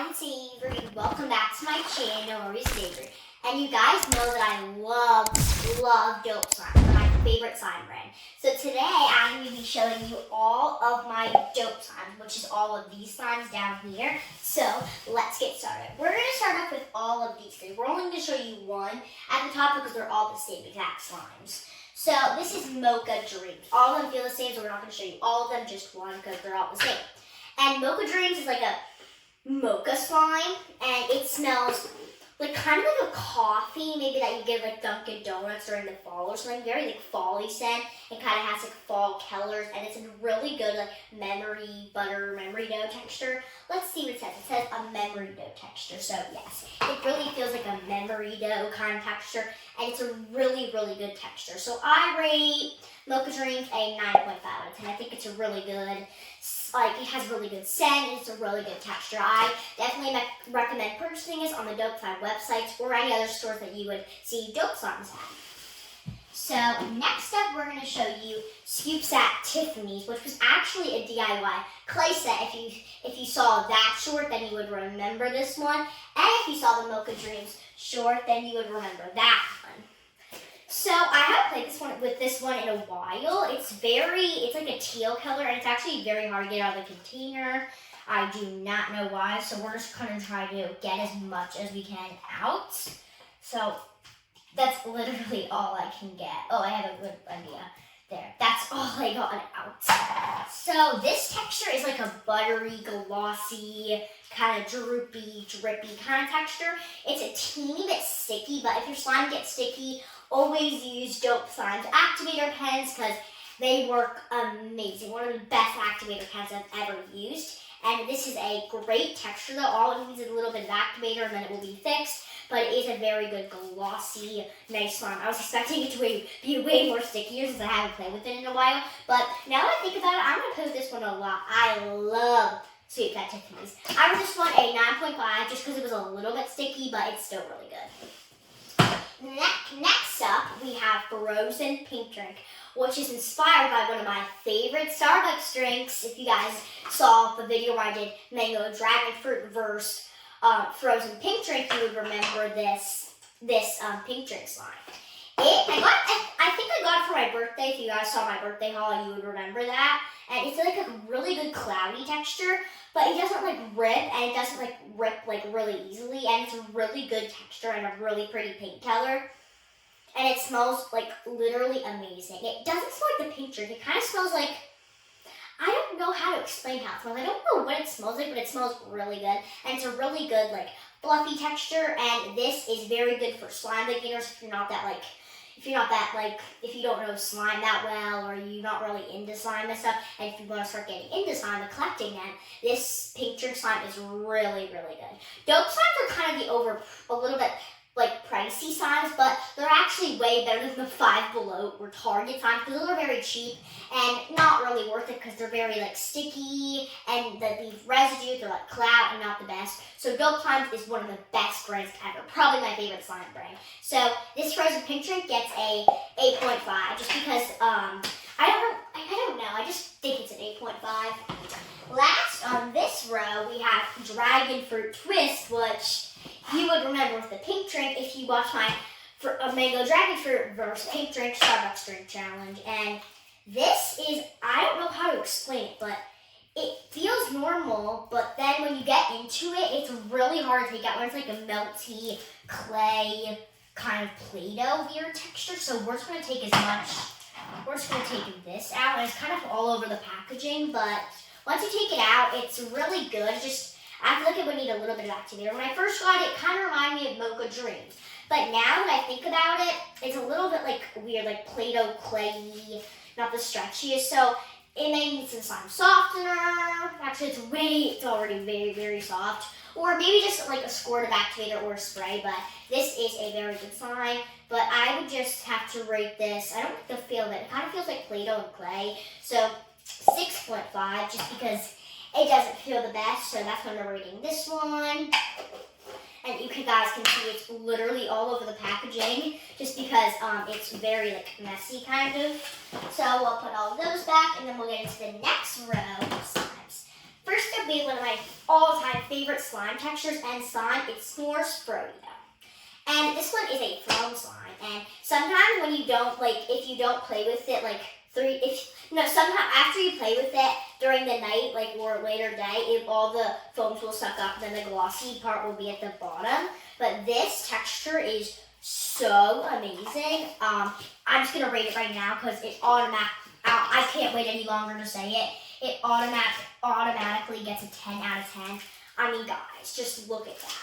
guys, it's Avery. Welcome back to my channel, it's Avery. And you guys know that I love dope slime. They're my favorite slime brand. So today I'm going to be showing you all of my dope slimes, which is all of these slimes down here. So let's get started. We're going to start off with all of these three. We're only going to show you one at the top because they're all the same exact slimes. So this is Mocha Dreams. All of them feel the same, so we're not going to show you all of them, just one because they're all the same. And Mocha Dreams is like a mocha slime, and it smells like kind of like a coffee, maybe that you get like Dunkin' Donuts during the fall or something. Very like fall-y scent. It kind of has like fall colors, and it's a really good like memory dough texture. Let's see what it says. It says a memory dough texture. So yes, it really feels like a memory dough kind of texture, and it's a really good texture. So I rate Mocha Dreams a 9.5 out of 10. I think it's a really good. It has really good scent, and it's a really good texture. I definitely recommend purchasing this on the Dope Slime websites or any other stores that you would see Dope Slimes at. So next up, we're going to show you Scoops at Tiffany's, which was actually a DIY clay set. If you saw that short, then you would remember this one. And if you saw the Mocha Dreams short, then you would remember that one. So I haven't played with this one in a while. It's like a teal color, and it's actually very hard to get out of the container. I do not know why, so we're just going to try to get as much as we can out. So that's literally all I can get. Oh, I have a good idea. There, that's all I got out. So this texture is like a buttery, glossy, kind of drippy kind of texture. It's a teeny bit sticky, but if your slime gets sticky, always use Dope Slime's activator pens because they work amazing. One of the best activator pens I've ever used. And this is a great texture though. All it needs is a little bit of activator and then it will be fixed. But it is a very good, glossy, nice slime. I was expecting it to be way more stickier since I haven't played with it in a while. But now that I think about it, I'm going to play with this one a lot. I love Scoops at Tiffany's. I would just want a 9.5 just because it was a little bit sticky, but it's still really good. Next up, we have Frozen Pink Drink, which is inspired by one of my favorite Starbucks drinks. If you guys saw the video where I did Mango Dragon Fruit versus Frozen Pink Drink, you would remember this pink drink slime. I think I got it for my birthday. If you guys saw my birthday haul, you would remember that. And it's like a really good cloudy texture, but it doesn't like rip, and it doesn't like rip like really easily, and it's a really good texture and a really pretty pink color. And it smells like literally amazing. It doesn't smell like the pink drink. It kind of smells like, I don't know how to explain how it smells. I don't know what it smells like, but it smells really good. And it's a really good like fluffy texture, and this is very good for slime beginners if you don't know slime that well, or you're not really into slime and stuff, and if you want to start getting into slime and collecting them, this pink drink slime is really good. Dope slimes are kind of a little bit like pricey slimes, but they're actually way better than the Five Below or Target slimes because those are very cheap and not really worth it because they're very like sticky, and the residues are like cloud and not the best. So Dope Slimes is one of the best brands ever, probably my favorite slime brand. So this Frozen Pink Drink gets a 8.5 just because I don't know, I just think it's an 8.5. Last on this row we have Dragon Fruit Twist, which you would remember with the pink drink if you watched my Mango Dragon Fruit versus Pink Drink Starbucks Drink Challenge. And this is, I don't know how to explain it, but it feels normal, but then when you get into it, it's really hard to take out when it's like a melty clay kind of Play-Doh weird texture. So we're just going to take this out, and it's kind of all over the packaging, but once you take it out, it's really good. I feel like it would need a little bit of activator. When I first got it, it kind of reminded me of Mocha Dreams. But now that I think about it, it's a little bit like weird, like Play-Doh clayy, not the stretchiest. So it may need some slime softener. Actually, it's already very soft. Or maybe just like a squirt of activator or a spray. But this is a very good slime. But I would just have to rate this. I don't like the feel of it. It kind of feels like Play-Doh and clay. So 6.5 just because it doesn't feel the best, so that's when we're rating this one. And you guys can see it's literally all over the packaging just because it's very like messy kind of. So we'll put all of those back, and then we'll get into the next row of slimes. first up, we have one of my all-time favorite slime textures and slime. It's S'mores Froyo. And this one is a foam slime. And sometimes when you don't, if you don't play with it, somehow after you play with it during the night, or later day, all the foams will suck up, and then the glossy part will be at the bottom. But this texture is so amazing. I'm just gonna rate it right now because it I can't wait any longer to say it. It automatically gets a 10 out of 10. I mean, guys, just look at that.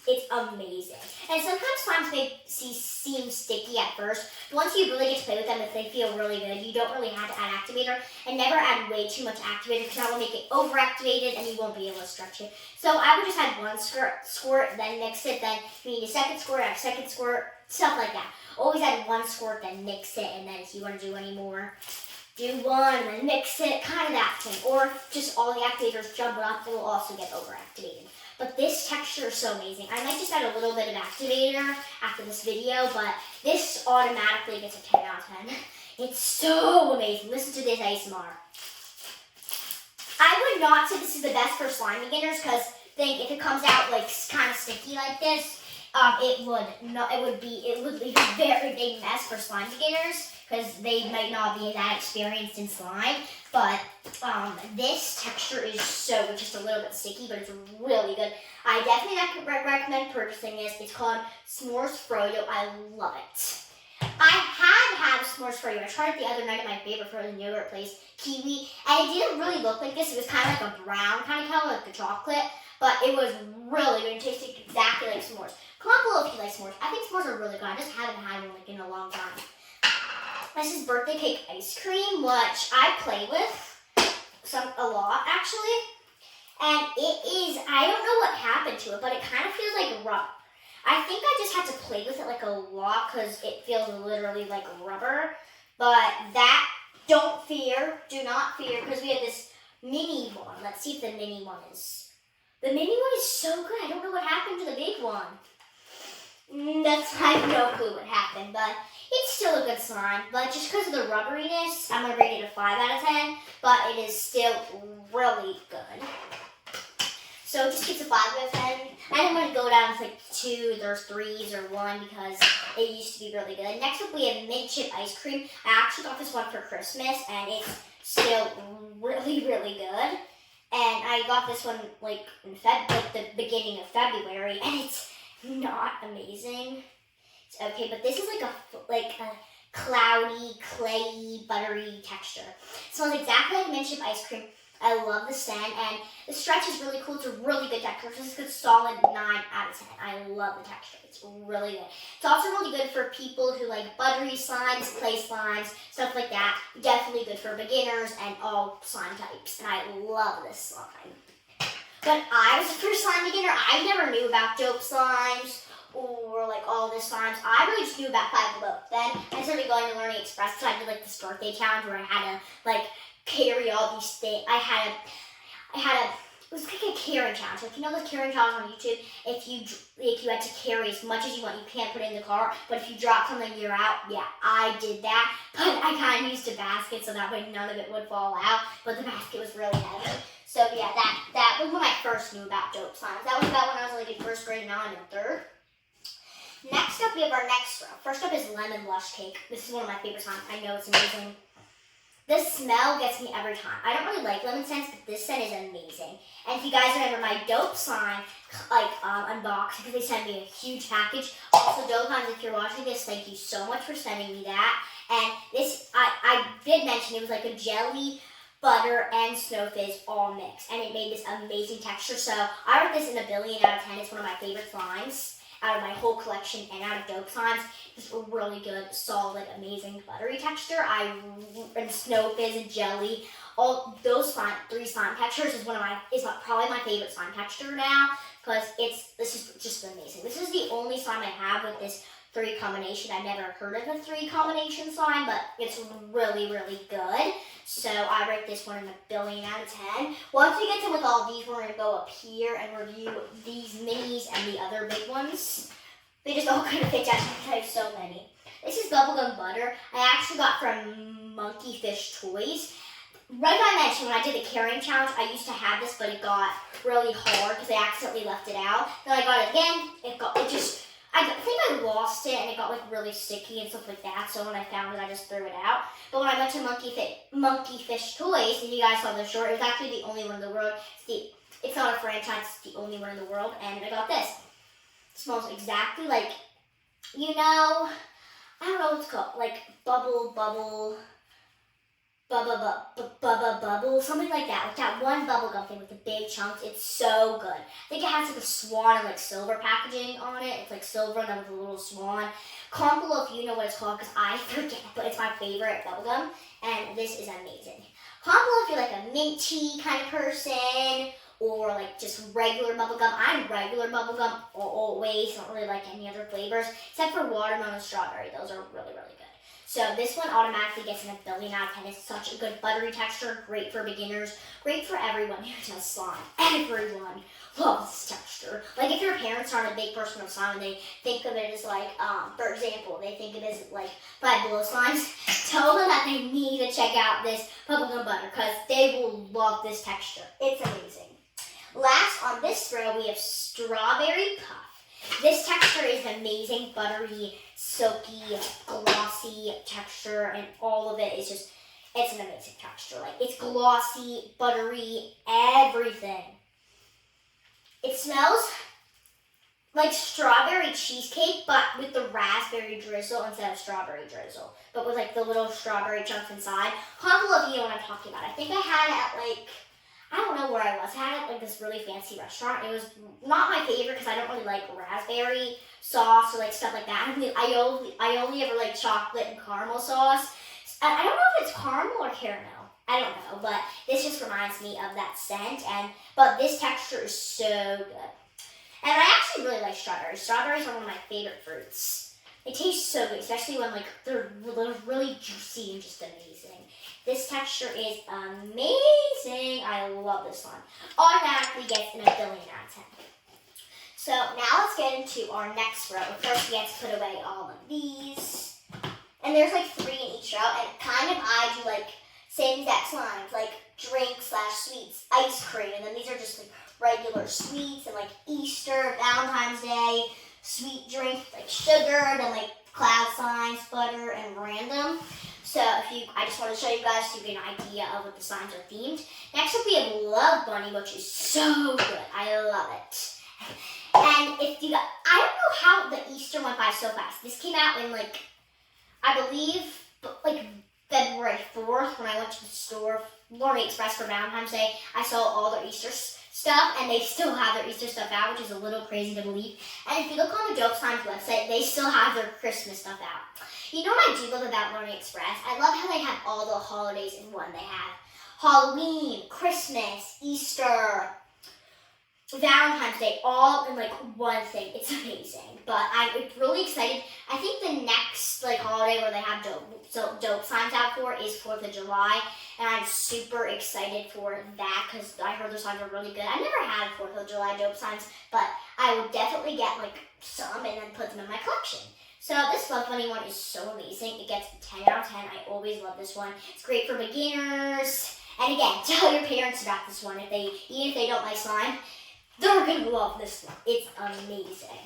It's amazing. And sometimes slimes may seem sticky at first, but once you really get to play with them, if they feel really good, you don't really have to add activator, and never add way too much activator because that will make it overactivated and you won't be able to stretch it. So I would just add one squirt, then mix it, then if you need a second squirt, add a second squirt, stuff like that. Always add one squirt, then mix it, and then if you want to do any more, do one, and then mix it, kind of that thing. Or just all the activators jumble up, it will also get overactivated. But this texture is so amazing. I might just add a little bit of activator after this video, but this automatically gets a 10 out of 10. It's so amazing. Listen to this ASMR. I would not say this is the best for slime beginners because if it comes out kind of sticky like this, it would be a very big mess for slime beginners because they might not be that experienced in slime. But this texture is just a little bit sticky, but it's really good. I definitely recommend purchasing this. It's called S'mores Froyo. I love it. I had S'mores Froyo. I tried it the other night at my favorite frozen yogurt place, Kiwi, and it didn't really look like this. It was kind of like a brown kind of color, like the chocolate, but it was really good. It tasted exactly like s'mores. Comment below if you like s'mores. I think s'mores are really good. I just haven't had one in a long time. This is birthday cake ice cream, which I play with a lot actually. And it is, I don't know what happened to it, but it kind of feels like rubber. I think I just had to play with it a lot because it feels literally like rubber. But do not fear, because we have this mini one. Let's see if the mini one is. The mini one is so good. I don't know what happened to the big one. I have no clue what happened, but it's still a good slime. But just because of the rubberiness, I'm going to rate it a 5 out of 10, but it is still really good. So it just gets a 5 out of 10. I didn't want to go down to 2, there's 3s or 1 because it used to be really good. Next up we have mint chip ice cream. I actually got this one for Christmas and it's still really, really good. And I got this one in the beginning of February, and it's not amazing. It's okay, but this is a cloudy, clayey, buttery texture. It smells exactly like mint chip ice cream. I love the scent, and the stretch is really cool. It's a really good texture. This is a good solid 9 out of 10. I love the texture. It's really good. It's also really good for people who like buttery slimes, clay slimes, stuff like that. Definitely good for beginners and all slime types, and I love this slime. When I was a first slime beginner, I never knew about dope slimes or all this slimes. I really just knew about Five Below. Then I started going to Learning Express, so I did this birthday challenge where I had to carry all these things. It was like a carrying challenge. You know those carrying challenges on YouTube? If you had to carry as much as you want, you can't put it in the car. But if you drop something, you're out. Yeah, I did that. But I kind of used a basket so that way none of it would fall out. But the basket was really heavy. So yeah, that was when I first knew about dope slimes. That was about when I was in first grade, and now I'm in third. Next up, we have our next row. First up is lemon blush cake. This is one of my favorite slimes. I know it's amazing. The smell gets me every time. I don't really like lemon scents, but this scent is amazing. And if you guys remember my dope slime unboxing, because they sent me a huge package. Also, dope slimes, if you're watching this, thank you so much for sending me that. And this, I did mention it was like a jelly, butter, and snow fizz all mixed. And it made this amazing texture. So I rate this in a billion out of 10. It's one of my favorite slimes out of my whole collection and out of dope slimes. It's a really good, solid, amazing, buttery texture. And snow fizz and jelly, all those three slime textures is probably my favorite slime texture now because this is just amazing. This is the only slime I have with this 3 combination. I've never heard of a 3 combination slime, but it's really, really good. So I rate this one in a billion out of 10. Once we get to with all these, we're going to go up here and review these minis and the other big ones. They just all kind of fit down because I have so many. This is bubblegum butter. I actually got from Monkey Fish Toys. like I mentioned, when I did the carrying challenge, I used to have this, but it got really hard because I accidentally left it out. Then I got it again. I think I lost it, and it got like really sticky and stuff like that. So when I found it, I just threw it out. But when I went to Monkey Fish Toys, and you guys saw the short, it was actually the only one in the world. It's not a franchise, it's the only one in the world, and I got this. It smells exactly like, I don't know what it's called, like bubble, something like that. Like that one bubblegum thing with the big chunks. It's so good. I think it has like a swan and like silver packaging on it. It's like silver and then with a little swan. Comment below if you know what it's called because I forget, but it's my favorite bubblegum, and this is amazing. Comment below if you're like a mint tea kind of person, or like just regular bubblegum. I'm regular bubblegum always, don't really like any other flavors, except for watermelon and strawberry. Those are really, really good. So this one automatically gets in 1,000,000,000 out of 10. It's such a good buttery texture, great for beginners, great for everyone who does slime. Everyone loves this texture. Like if your parents aren't a big person of slime and they think of it as like, for example, they think of it as like Five Below slimes, tell them that they need to check out this bubblegum butter because they will love this texture. It's amazing. Last on this row, we have Strawberry Puff. This texture is amazing, buttery, silky, glossy texture, and all of it is just, it's an amazing texture. Like, it's glossy, buttery, everything. It smells like strawberry cheesecake, but with the raspberry drizzle instead of strawberry drizzle, but with like the little strawberry chunks inside. Comment below if you know what I'm talking about. I think I had it at like, I don't know where I was. I had it at like this really fancy restaurant. It was not my favorite because I don't really like raspberry sauce or like stuff like that. I only ever like chocolate and caramel sauce. I don't know if it's caramel or caramel. I don't know, but this just reminds me of that scent. But this texture is so good. And I actually really like strawberries. Strawberries are one of my favorite fruits. They taste so good, especially when like they're really juicy and just amazing. This texture is amazing. I love this one. Automatically gets in 1,000,000,000 out of 10. So now let's get into our next row. First, we have to put away all of these. And there's like 3 in each row. And kind of I do like same exact slimes, like drink/sweets, ice cream. And then these are just like regular sweets and like Easter, Valentine's Day, sweet drink, like sugar, then like cloud slimes, butter, and random. So I just want to show you guys so you get an idea of what the slimes are themed. Next up we have Love Bunny, which is so good. I love it. And I don't know how the Easter went by so fast. This came out in like, I believe, like February 4th when I went to the store, Lorna Express for Valentine's Day. I saw all their Easter stuff, and they still have their Easter stuff out, which is a little crazy to believe. And if you look on the Dope Slimes website, they still have their Christmas stuff out. You know what I do love about Learning Express? I love how they have all the holidays in one. They have Halloween, Christmas, Easter, Valentine's Day, all in like one thing. It's amazing. But I'm really excited. I think the next like holiday where they have dope signs out for is 4th of July. And I'm super excited for that because I heard their signs are really good. I never had 4th of July dope signs, but I would definitely get like some and then put them in my collection. So this Love Bunny one is so amazing. It gets a 10 out of 10. I always love this one. It's great for beginners. And again, tell your parents about this one. Even if they don't like slime, they're going to love this one. It's amazing.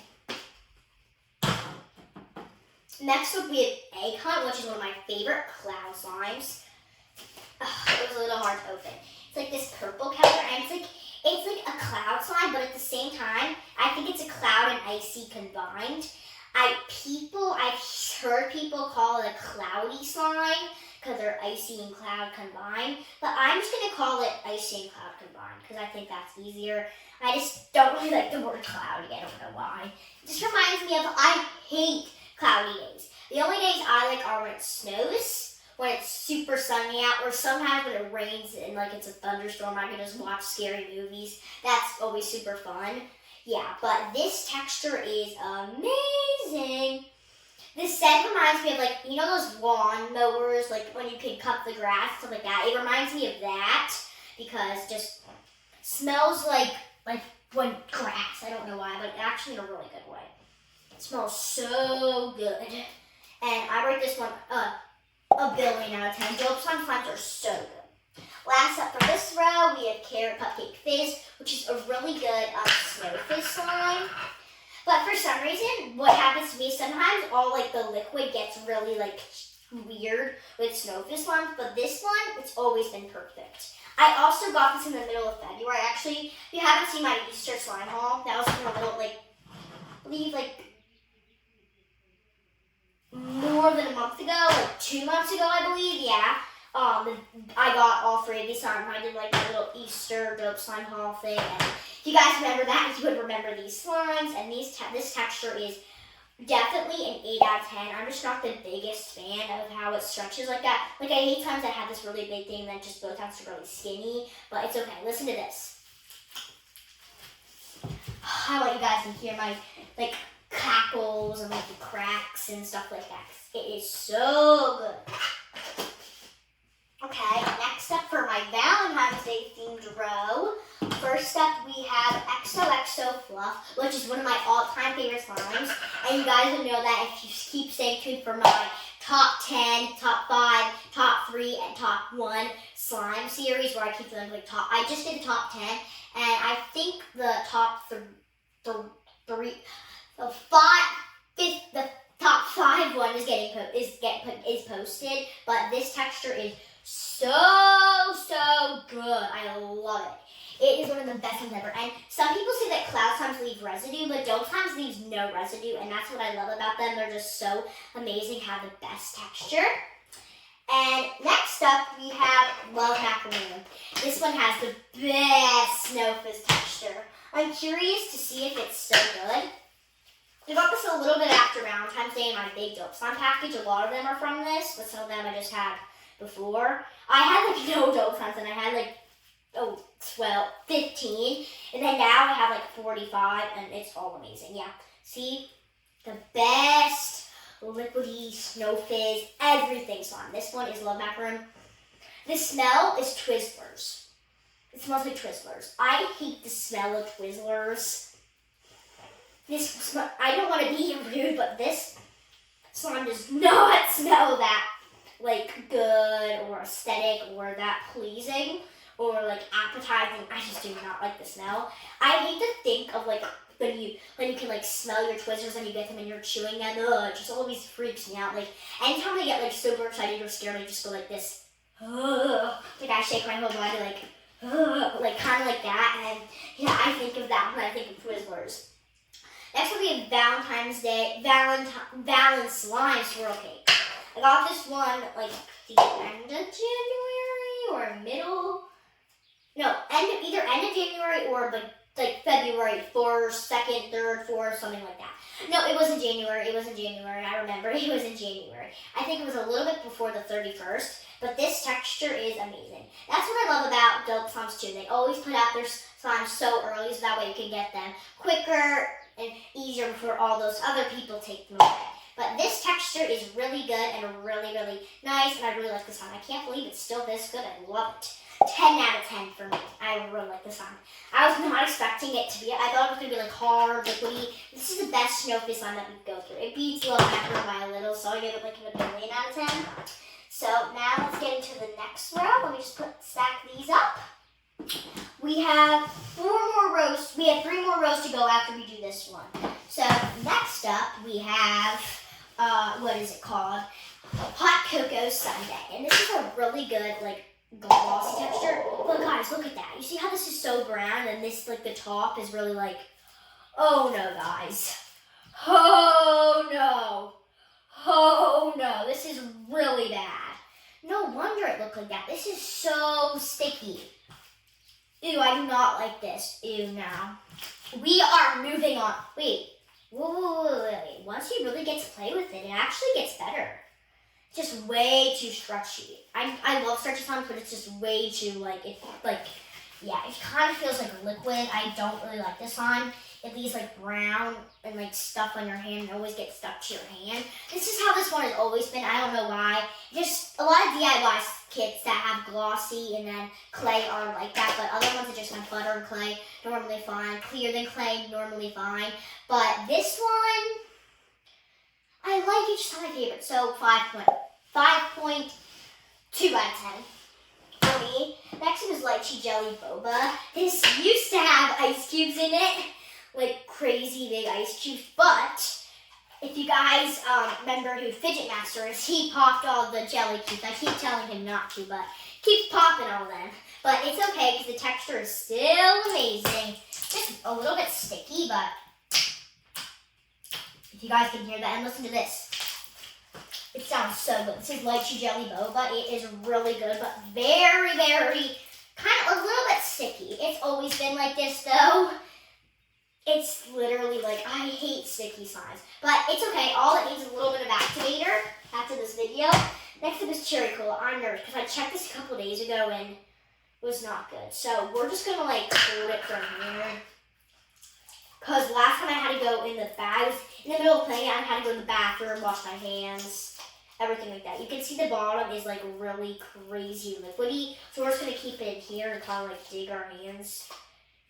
Next up, we have Egg Hunt, which is one of my favorite cloud slimes. It was a little hard to open. It's like this purple color, and it's like a cloud slime, but at the same time, I think it's a cloud and icy combined. I've heard people call it a cloudy slime because they're icy and cloud combined, but I'm just going to call it icy and cloud combined because I think that's easier. I just don't really like the word cloudy. I don't know why. It just reminds me of, I hate cloudy days. The only days I like are when it snows, when it's super sunny out, or sometimes when it rains and like it's a thunderstorm. I can just watch scary movies. That's always super fun. Yeah, but this texture is amazing. This scent reminds me of like, you know those lawn mowers, like when you can cut the grass, stuff like that. It reminds me of that because it just smells like when grass. I don't know why, but actually in a really good way. It smells so good. And I rate this one a 1,000,000,000 out of 10. Dope Slime slimes are so good. Last up for this row, we have Carrot Cupcake Fizz, which is a really good snow fizz slime. But for some reason, what happens to me, sometimes all like the liquid gets really like weird with snow fizz slimes, but this one, it's always been perfect. I also got this in the middle of February. Actually, if you haven't seen my Easter slime haul, that was in the middle, like, I believe like more than a month ago, like 2 months ago, I believe, yeah. I got all 3 of these slimes. I did like a little Easter dope slime haul thing. And if you guys remember that, you would remember these slimes. And this texture is definitely an 8 out of 10. I'm just not the biggest fan of how it stretches like that. Like I hate times that have this really big thing that just both ends are really skinny. But it's okay. Listen to this. I want you guys to hear my like cackles and like the cracks and stuff like that. It is so good. Okay, next up for my Valentine's Day themed row. First up, we have XOXO Fluff, which is one of my all-time favorite slimes. And you guys will know that if you keep staying tuned for my top 10, top 5, top 3, and top 1 slime series where I keep them like top. I just did the top 10, and I think the top the top 5 one is posted, but this texture is so good. I love it. It is one of the best ones ever. And some people say that cloud slimes leave residue, but dope slimes leaves no residue, and that's what I love about them. They're just so amazing, have the best texture. And next up, we have Love Macaroon. This one has the best snow fizz texture. I'm curious to see if it's so good. I got this a little bit after Valentine's Day in my big dope slime package. A lot of them are from this, but some of them I just had before. I had like no dope slimes, and I had like 15, and then now I have like 45, and it's all amazing. Yeah, see, the best liquidy snow fizz everything slime. This one is Love Macaroon. The smell is Twizzlers. It smells like Twizzlers. I hate the smell of Twizzlers. I don't want to be rude, but this slime does not smell that like good or aesthetic or that pleasing or like appetizing. I just do not like the smell. I hate to think of like when you can like smell your Twizzlers and you get them and you're chewing them. Ugh, it just always freaks me out. Like anytime I get like super excited or scared, I just go like this. Ugh. Like I shake my whole body like kind of like that. And yeah, I think of that when I think of Twizzlers. Next up we have Valentine's Day Valentine's Slime Swirl Cake. I got this one like the end of January or middle. No, either end of January or like February 1st, 2nd, 3rd, 4th, something like that. No, it wasn't January. I remember it was in January. I think it was a little bit before the 31st, but this texture is amazing. That's what I love about dope slimes too. They always put out their slimes so early so that way you can get them quicker and easier before all those other people take them away. But this texture is really good and really, really nice, and I really like this slime. I can't believe it's still this good. I love it. 10 out of 10 for me. I really like this slime. I was not expecting it to be. I thought it was going to be like hard, liquidy. This is the best snow fizz slime that we go through. It beats Love Macaroon by a little, so I give it like a million out of 10. So now let's get into the next row. Let me just stack these up. We have 4 more rows. We have 3 more rows to go after we do this one. So next up we have, what is it called? Hot Cocoa Sundae. And this is a really good, like, glossy texture. But guys, look at that. You see how this is so brown and this, like, the top is really like, oh no, guys. Oh no. Oh no. This is really bad. No wonder it looked like that. This is so sticky. Ew, I do not like this. Ew, now. We are moving on. Wait. Wait. Once you really get to play with it, it actually gets better. It's just way too stretchy. I love stretchy slimes, but it's just way too, yeah, it kind of feels like liquid. I don't really like this slime. It leaves like brown and like stuff on your hand and always gets stuck to your hand. This is how this one has always been. I don't know why. Just a lot of DIY kits that have glossy and then clay are like that, but other ones are just like butter and clay, normally fine. Clear than clay, normally fine. But this one, I like it, just not my favorite. So 5.2 out of 10. I yummy. Next is lychee jelly boba. This used to have ice cubes in it, like crazy big ice cubes, but if you guys remember who Fidget Master is, he popped all the jelly cubes. I keep telling him not to, but keeps popping all of them. But it's okay because the texture is still amazing. Just a little bit sticky, but if you guys can hear that, and listen to this. It sounds so good. This is lychee jelly boba. It is really good, but very, very, kind of a little bit sticky. It's always been like this though. It's literally like, I hate sticky slimes. But it's okay. All it needs is a little bit of activator after this video. Next up is cherry cola. I'm nervous because I checked this a couple days ago and it was not good. So we're just going to like hold it from here. Because last time I had to go in the bath, I was in the middle of playing, I had to go in the bathroom, wash my hands, everything like that. You can see the bottom is like really crazy liquidy. So we're just going to keep it in here and kind of like dig our hands.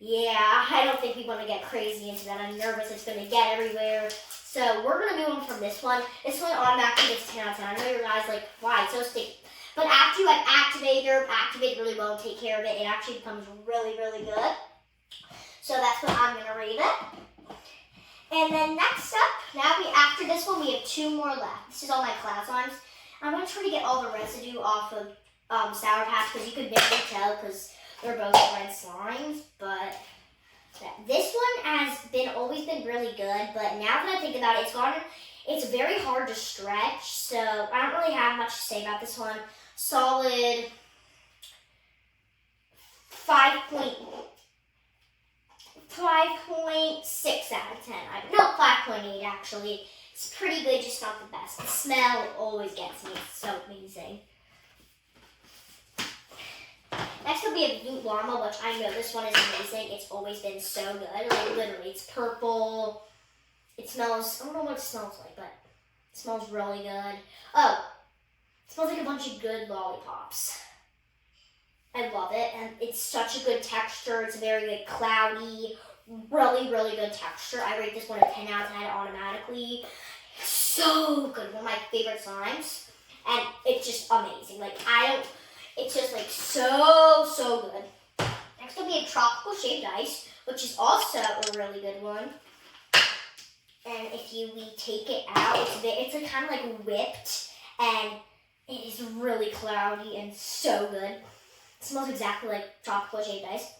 Yeah, I don't think we want to get crazy into that. I'm nervous it's going to get everywhere. So we're going to move on from this one. This one automatically gets 10 out of 10. I know you guys like, why? It's so sticky. But after you like activate really well and take care of it, it actually becomes really, really good. So that's what I'm going to rate it. And then next up, after this one, we have 2 more left. This is all my cloud slimes. I'm going to try to get all the residue off of Sour Patch because you could barely tell because they're both red slimes, but this one has always been really good, but now that I think about it, it's very hard to stretch, so I don't really have much to say about this one. Solid 5.6 out of 10. No, 5.8 actually. It's pretty good, just not the best. The smell always gets me. It's so amazing. Next up we have Blue Llama, which I know this one is amazing. It's always been so good. Like literally, it's purple. It smells, I don't know what it smells like, but it smells really good. Oh, it smells like a bunch of good lollipops. I love it, and it's such a good texture. It's very like cloudy, really, really good texture. I rate this one a 10 out of 10 automatically. So good, one of my favorite slimes, and it's just amazing. It's just like so good. Next up we have Tropical Shaved Ice, which is also a really good one. And if we take it out, it's like kind of like whipped, and it is really cloudy and so good. It smells exactly like Tropical Shaved Ice,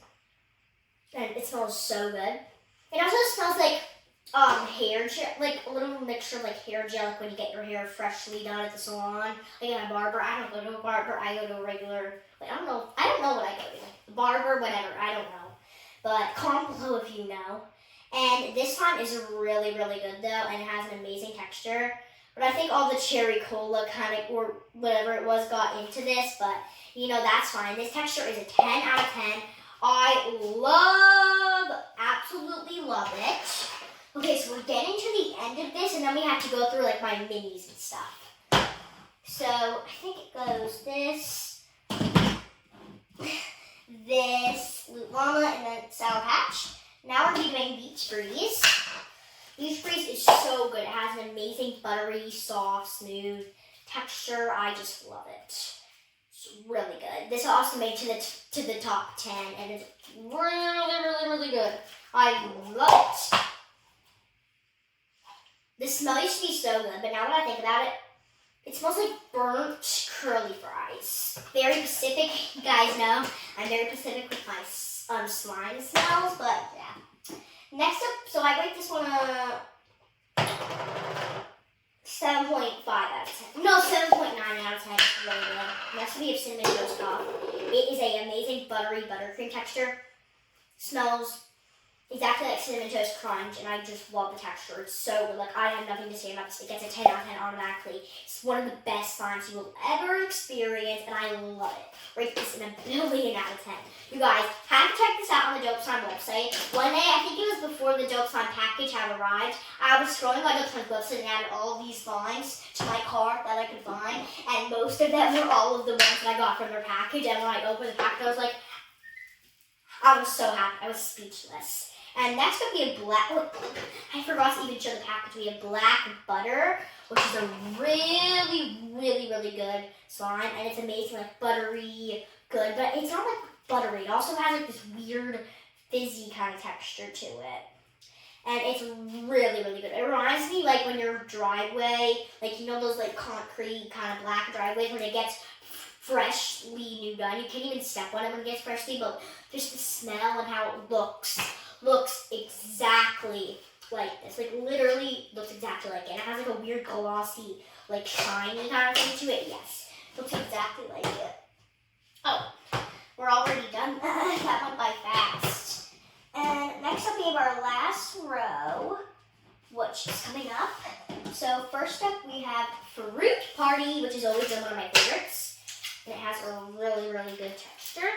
and it smells so good. It also smells like hair gel, like a little mixture of like hair gel, like when you get your hair freshly done at the salon, like at a barber. I don't go to a barber. I go to a regular. Like I don't know what I go to. Like the barber, whatever. I don't know. But comment below if you know. And this one is really, really good though, and it has an amazing texture. But I think all the cherry cola kind of, or whatever it was, got into this. But you know, that's fine. This texture is a 10 out of 10. I absolutely love it. Okay, so we're getting to the end of this, and then we have to go through like my minis and stuff. So I think it goes this, Loot Llama, and then Sour Patch. Now we're going to be doing Beach Breeze. Beach Breeze is so good. It has an amazing buttery, soft, smooth texture. I just love it. It's really good. This also made to the top 10, and it's really, really, really good. I love it. The smell used to be so good, but now that I think about it, it smells like burnt curly fries. Very Pacific, you guys know. I'm very Pacific with my slime smells, but yeah. Next up, so I rate this one a 7.5 out of 10. No, 7.9 out of 10. It's really good. Next we have Cinnamon Toast Puff. It is an amazing buttery buttercream texture. Smells exactly like Cinnamon Toast Crunch, and I just love the texture. It's so good. Like, I have nothing to say about this. It gets a 10 out of 10 automatically. It's one of the best slimes you will ever experience, and I love it. Rate this in a billion out of 10. You guys have to check this out on the Dope Slime website. One day, I think it was before the Dope Slime package had arrived, I was scrolling on Dope Slime's website and added all of these slimes to my cart that I could find, and most of them were all of the ones that I got from their package, and when I opened the package, I was so happy. I was speechless. And next up we have I forgot to even show the package. We have Black Butter, which is a really, really, really good slime. And it's amazing, like buttery, good, but it's not like buttery. It also has like this weird fizzy kind of texture to it. And it's really, really good. It reminds me like when your driveway, like you know those like concrete kind of black driveways when it gets freshly new done. You can't even step on it when it gets freshly, but just the smell and how it looks exactly like this. Like literally looks exactly like it. It has like a weird glossy, like shiny kind of thing to it. Yes, looks exactly like it. Oh, we're already done. That went by fast. And next up we have our last row, which is coming up. So first up we have Fruit Party, which is always been one of my favorites. And it has a really, really good texture.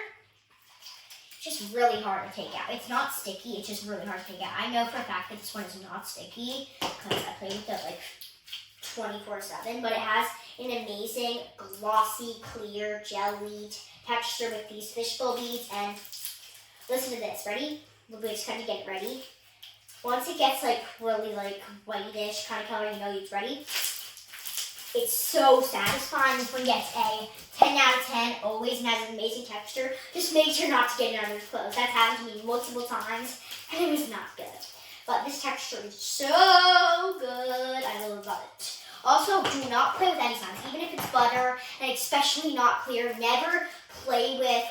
It's just really hard to take out. It's not sticky, it's just really hard to take out. I know for a fact that this one is not sticky because I play with it like 24/7, but it has an amazing glossy, clear, jelly texture with these fishbowl beads. And listen to this, ready? We'll just kind of get it ready. Once it gets like really like whitish kind of color, you know it's ready. It's so satisfying. This one gets a 10 out of 10, always, and has an amazing texture. Just make sure not to get it on your clothes. That's happened to me multiple times, and it was not good. But this texture is so good. I love it. Also, do not play with any slimes, even if it's butter, and especially not clear. Never play with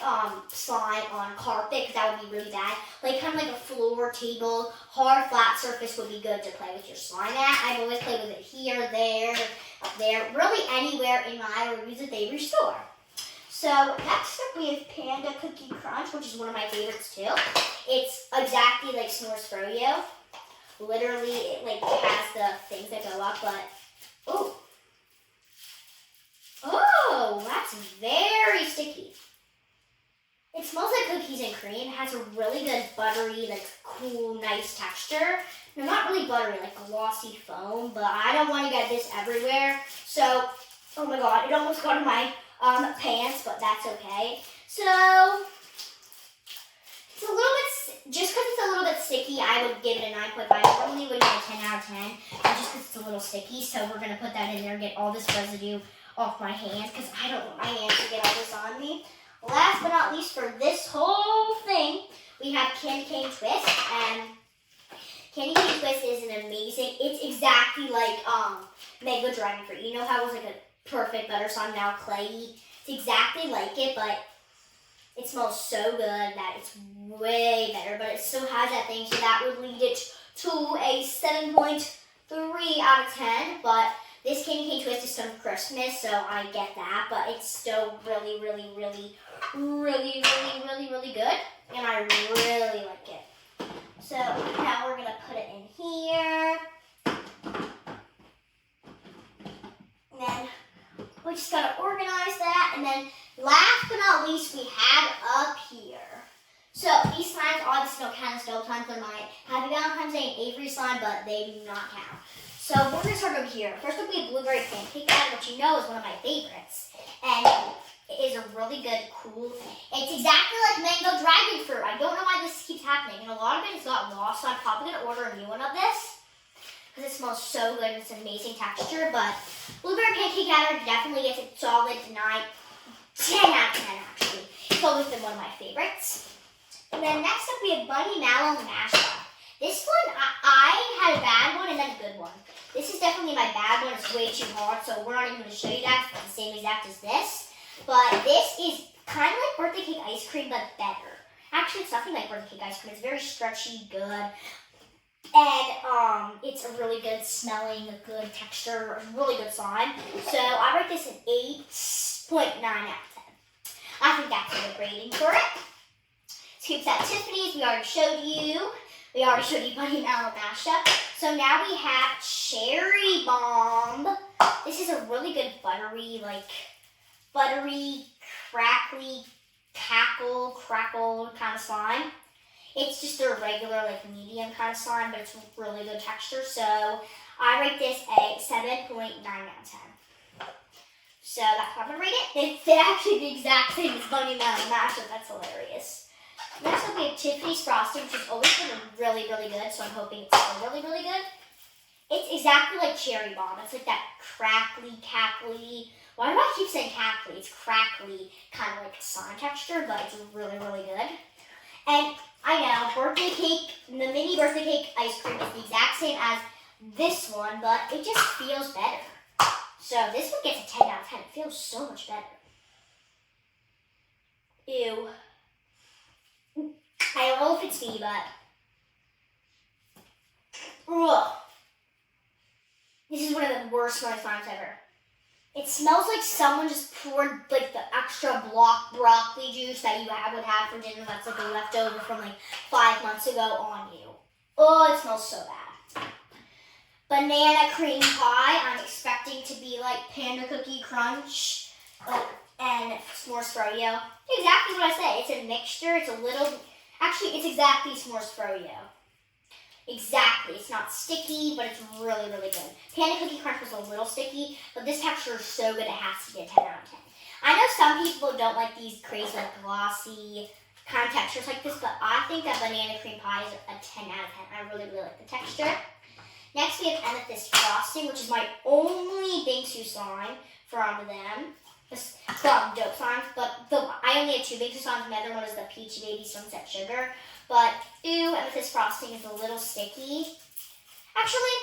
slime on carpet, because that would be really bad. Like kind of like a floor, table, hard, flat surface would be good to play with your slime at. I've always played with it here, there, up there, really anywhere in my reviews at the Avery store. So next up we have Panda Cookie Crunch, which is one of my favorites too. It's exactly like S'mores Froyo. Literally, it like has the things that go up, but oh, that's very sticky. It smells like cookies and cream. It has a really good buttery, like cool, nice texture. No, not really buttery, like glossy foam, but I don't want to get this everywhere. So, oh my god, it almost got in my pants, but that's okay. So, it's a little bit, just because it's a little bit sticky, I would give it a 9.5. I normally would give it a 10 out of 10, but just because it's a little sticky, so we're going to put that in there and get all this residue off my hands, because I don't want my hands to get all this on me. Last but not least, for this whole thing, we have Candy Cane Twist, and Candy Cane Twist is an amazing, it's exactly like Mango Dragon Fruit. You know how it was like a perfect butter slime, now clayey? It's exactly like it, but it smells so good that it's way better, but it still has that thing, so that would lead it to a 7.3 out of 10, but this Candy Cane Twist is from Christmas, so I get that, but it's still really, really, really, really, really, really, really good, and I really like it. So now we're going to put it in here, and then we just got to organize that, and then last but not least, we have up here. So these slimes obviously don't count as dope slimes. They're my Happy Valentine's Day and Avery slime, but they do not count. So we're going to start over here. First up, we have Blueberry Pancake Batter, which you know is one of my favorites. And it is a really good, cool, it's exactly like Mango Dragon Fruit. I don't know why this keeps happening. And a lot of it has got lost, so I'm probably going to order a new one of this, because it smells so good and it's an amazing texture. But Blueberry Pancake Batter definitely gets a solid 10 out of 10 actually. It's always been one of my favorites. And then next up, we have Bunny Mallow Mashup. This one, I had a bad one and then a good one. This is definitely my bad one. It's way too hard, so we're not even going to show you that. It's the same exact as this. But this is kind of like birthday cake ice cream, but better. Actually, it's nothing like birthday cake ice cream. It's very stretchy, good. And it's a really good smelling, a good texture, a really good slime. So I rate this an 8.9 out of 10. I think that's a good rating for it. Scoops at Tiffany's, we already showed you. We already showed you Bunny Mallow Mashup. So now we have Cherry Bomb. This is a really good buttery, crackly, crackle kind of slime. It's just a regular, medium kind of slime, but it's really good texture. So I rate this a 7.9 out of 10. So that's how I'm going to rate it. It's actually the exact same as Bunny Mallow Mashup. That's hilarious. Next up, we have Tiffany's Frosting, which has always been really, really good, so I'm hoping it's still really, really good. It's exactly like Cherry Bomb. It's like that crackly, cackly, Why do I keep saying crackly? It's crackly, kind of like slime texture, but it's really, really good. And I know, birthday cake, the mini birthday cake ice cream is the exact same as this one, but it just feels better. So this one gets a 10 out of 10. It feels so much better. Ew. I don't know if it's me, but... Ugh. This is one of the worst smelling slimes ever. It smells like someone just poured like the extra block broccoli juice that you would have for dinner that's like a leftover from like 5 months ago on you. Oh, it smells so bad. Banana cream pie. I'm expecting to be like Panda Cookie Crunch and S'mores Froyo. Exactly what I say. It's a mixture. It's a little... Actually, it's exactly S'mores Froyo. Exactly. It's not sticky, but it's really, really good. Panda Cookie Crunch was a little sticky, but this texture is so good it has to be a 10 out of 10. I know some people don't like these crazy, like, glossy kind of textures like this, but I think that banana cream pie is a 10 out of 10. I really, really like the texture. Next, we have Amethyst Frosting, which is my only Bingsu slime from them. From Dope Slimes, but I only have 2 Bingsu slimes. The other one is the Peachy Baby Sunset Sugar. But, ew, Amethyst Frosting is a little sticky. Actually,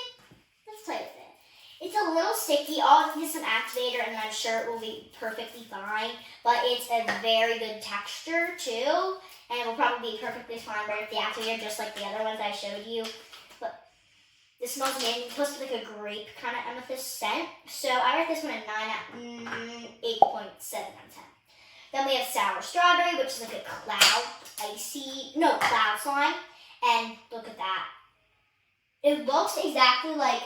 let's play with it. It's a little sticky. I'll use some activator, and I'm sure it will be perfectly fine. But it's a very good texture, too. And it will probably be perfectly fine right with the activator, just like the other ones I showed you. But this smells amazing. It's supposed to be like a grape kind of amethyst scent. So I rate this one a 8.7 out of 10. Then we have Sour Strawberry, which is like a cloud slime. And look at that. It looks exactly like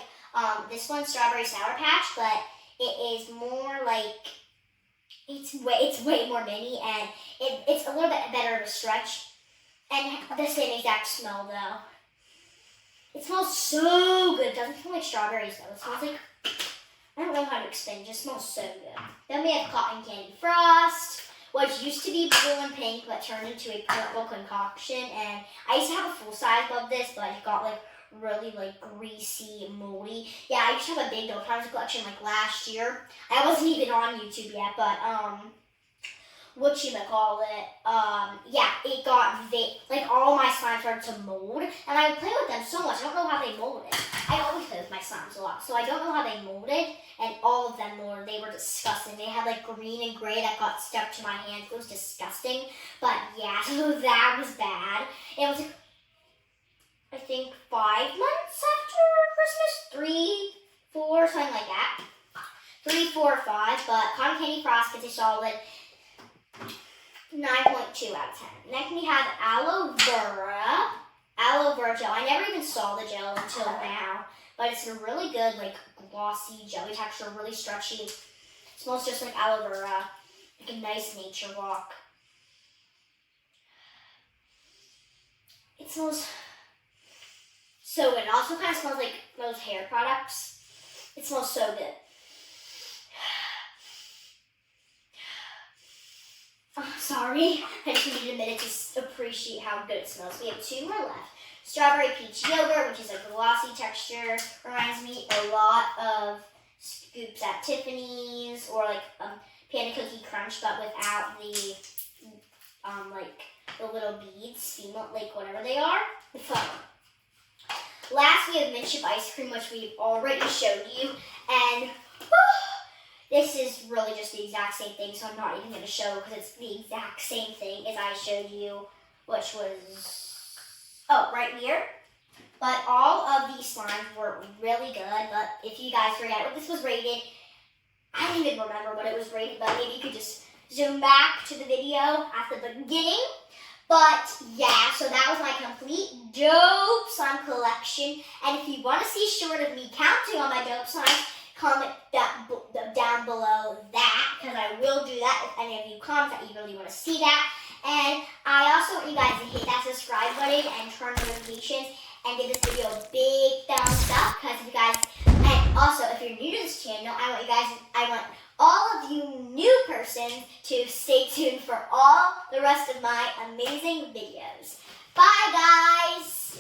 this one, Strawberry Sour Patch, but it is more like, it's way more mini, and it's a little bit better of a stretch. And the same exact smell, though. It smells so good. It doesn't smell like strawberries, though. It smells like, I don't know how to explain. It just smells so good. Then we have Cotton Candy Frost, which used to be blue and pink, but turned into a purple concoction. And I used to have a full size of this, but it got like really like greasy, moldy. Yeah, I used to have a big Dope Slimes collection like last year. I wasn't even on YouTube yet, but yeah, it got like all my slimes started to mold, and I would play with them so much. I don't know how they molded. I always play with my slimes a lot, so I don't know how they molded, and all of them molded. They were disgusting. They had like green and gray that got stuck to my hands. It was disgusting. But yeah, so that was bad. It was like, I think 5 months after Christmas, 3, 4, something like that. 3, 4, 5, but Cotton Candy Frost gets a solid 9.2 out of 10. Next we have aloe vera gel. I never even saw the gel until now, but it's a really good like glossy jelly texture, really stretchy. It smells just like aloe vera, like a nice nature walk. It smells so good. It also kind of smells like those hair products. It smells so good. Oh, sorry, I just needed a minute to appreciate how good it smells. We have 2 more left. Strawberry Peach Yogurt, which is a glossy texture. Reminds me a lot of Scoops at Tiffany's, or like Panda Cookie Crunch, but without the like the little beads, like whatever they are. It's fun. Last, we have mint chip ice cream, which we've already showed you, and this is really just the exact same thing, so I'm not even going to show because it's the exact same thing as I showed you, which was, right here. But all of these slimes were really good, but if you guys forget what this was rated, I don't even remember what it was rated, but maybe you could just zoom back to the video at the beginning. But yeah, so that was my complete Dope Slime collection. And if you want to see short of me counting on my Dope Slimes, comment down below that, because I will do that if any of you comment that you really want to see that. And I also want you guys to hit that subscribe button and turn on notifications and give this video a big thumbs up, because if you guys, and also if you're new to this channel, I want all of you new persons to stay tuned for all the rest of my amazing videos. Bye guys!